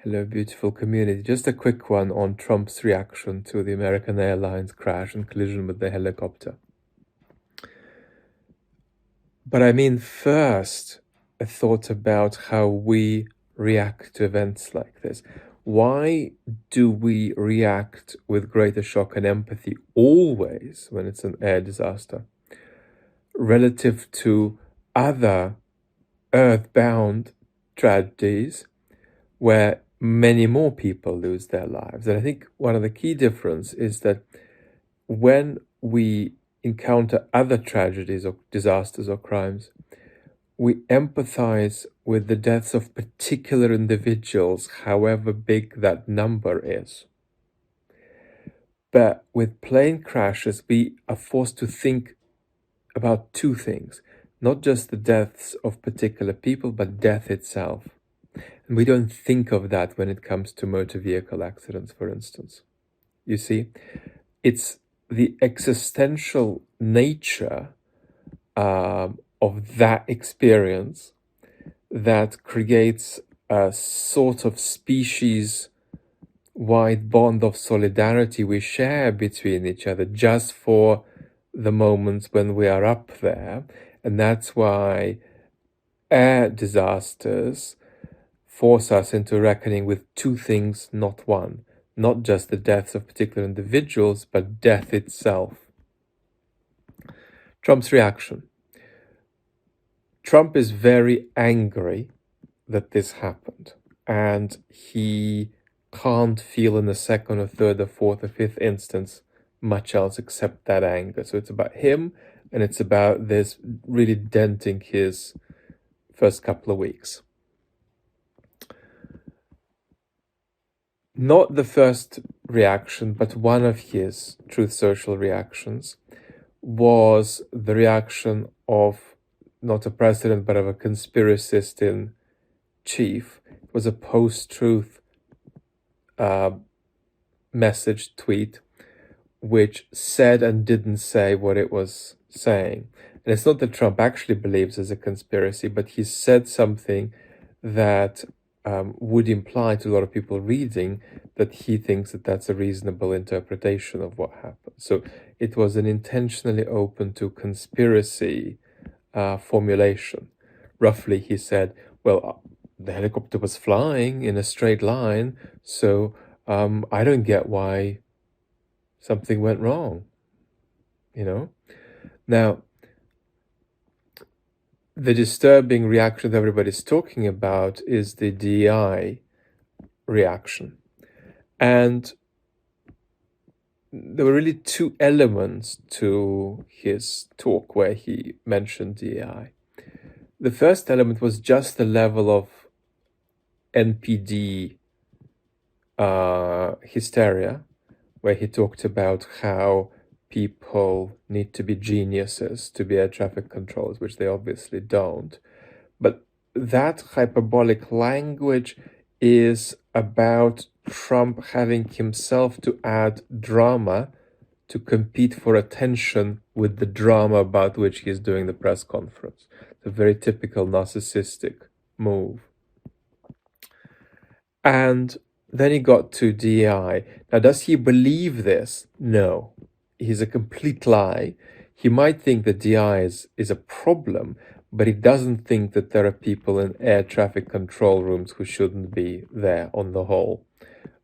Hello, beautiful community. Just a quick one on Trump's reaction to the American Airlines crash and collision with the helicopter. But I mean, first, a thought about how we react to events like this. Why do we react with greater shock and empathy always when it's an air disaster relative to other earthbound tragedies where many more people lose their lives? And I think one of the key difference is that when we encounter other tragedies or disasters or crimes, we empathize with the deaths of particular individuals, however big that number is. But with plane crashes, we are forced to think about two things, not just the deaths of particular people, but death itself. And we don't think of that when it comes to motor vehicle accidents, for instance. You see, it's the existential nature of that experience that creates a sort of species-wide bond of solidarity we share between each other just for the moments when we are up there. And that's why air disasters force us into reckoning with two things, not one. Not just the deaths of particular individuals, but death itself. Trump's reaction. Trump is very angry that this happened, and he can't feel in the second or third or fourth or fifth instance much else except that anger. So it's about him, and it's about this really denting his first couple of weeks. Not the first reaction, but one of his Truth Social reactions was the reaction of not a president, but of a conspiracist in chief. It was a post-truth message tweet, which said and didn't say what it was saying. And it's not that Trump actually believes there's a conspiracy, but he said something that would imply to a lot of people reading that he thinks that that's a reasonable interpretation of what happened. So it was an intentionally open to conspiracy formulation. Roughly, he said, well, the helicopter was flying in a straight line, so I don't get why something went wrong, Now, the disturbing reaction that everybody's talking about is the DEI reaction. And there were really two elements to his talk where he mentioned DEI. The first element was just the level of NPD hysteria, where he talked about how people need to be geniuses to be air traffic controllers, which they obviously don't. But that hyperbolic language is about Trump having himself to add drama to compete for attention with the drama about which he's doing the press conference. It's a very typical narcissistic move. And then he got to DEI. Now, does he believe this? No. He's a complete lie. He might think that DEI is a problem, but he doesn't think that there are people in air traffic control rooms who shouldn't be there on the whole.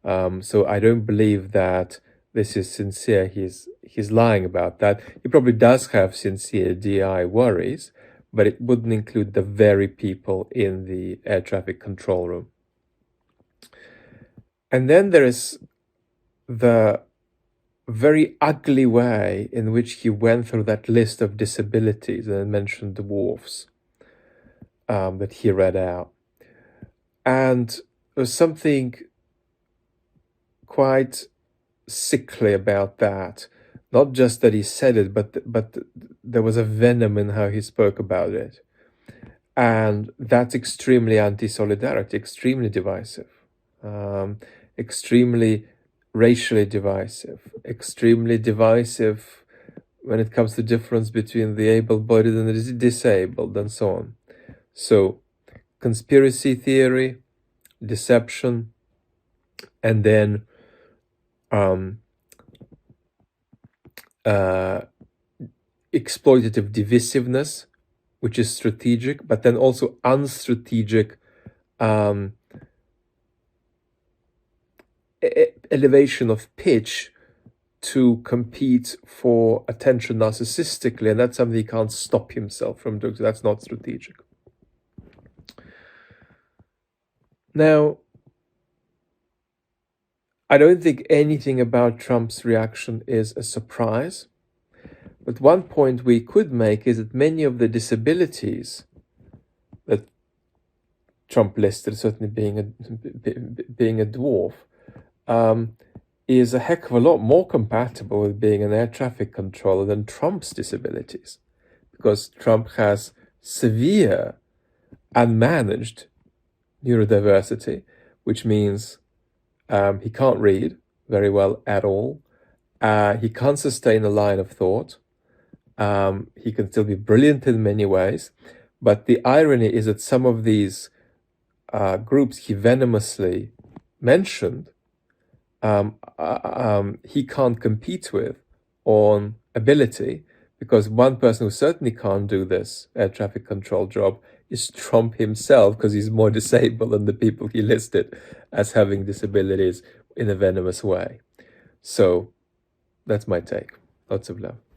So I don't believe that this is sincere. He's lying about that. He probably does have sincere DEI worries, but it wouldn't include the very people in the air traffic control room. And then there is the very ugly way in which he went through that list of disabilities and mentioned dwarfs that he read out. And there was something quite sickly about that. Not just that he said it, but there was a venom in how he spoke about it. And that's extremely anti-solidarity, extremely divisive, extremely racially divisive, extremely divisive when it comes to difference between the able-bodied and the disabled, and so on. So, conspiracy theory, deception, and then um, uh, exploitative divisiveness, which is strategic, but then also unstrategic um, elevation of pitch to compete for attention narcissistically, and that's something he can't stop himself from doing. So that's not strategic. Now, I don't think anything about Trump's reaction is a surprise. But one point we could make is that many of the disabilities that Trump listed, certainly being a dwarf, is a heck of a lot more compatible with being an air traffic controller than Trump's disabilities, because Trump has severe unmanaged neurodiversity, which means he can't read very well at all. He can't sustain a line of thought. He can still be brilliant in many ways, but the irony is that some of these groups he venomously mentioned, he can't compete with on ability, because one person who certainly can't do this air traffic control job is Trump himself, because he's more disabled than the people he listed as having disabilities in a venomous way. So that's my take. Lots of love.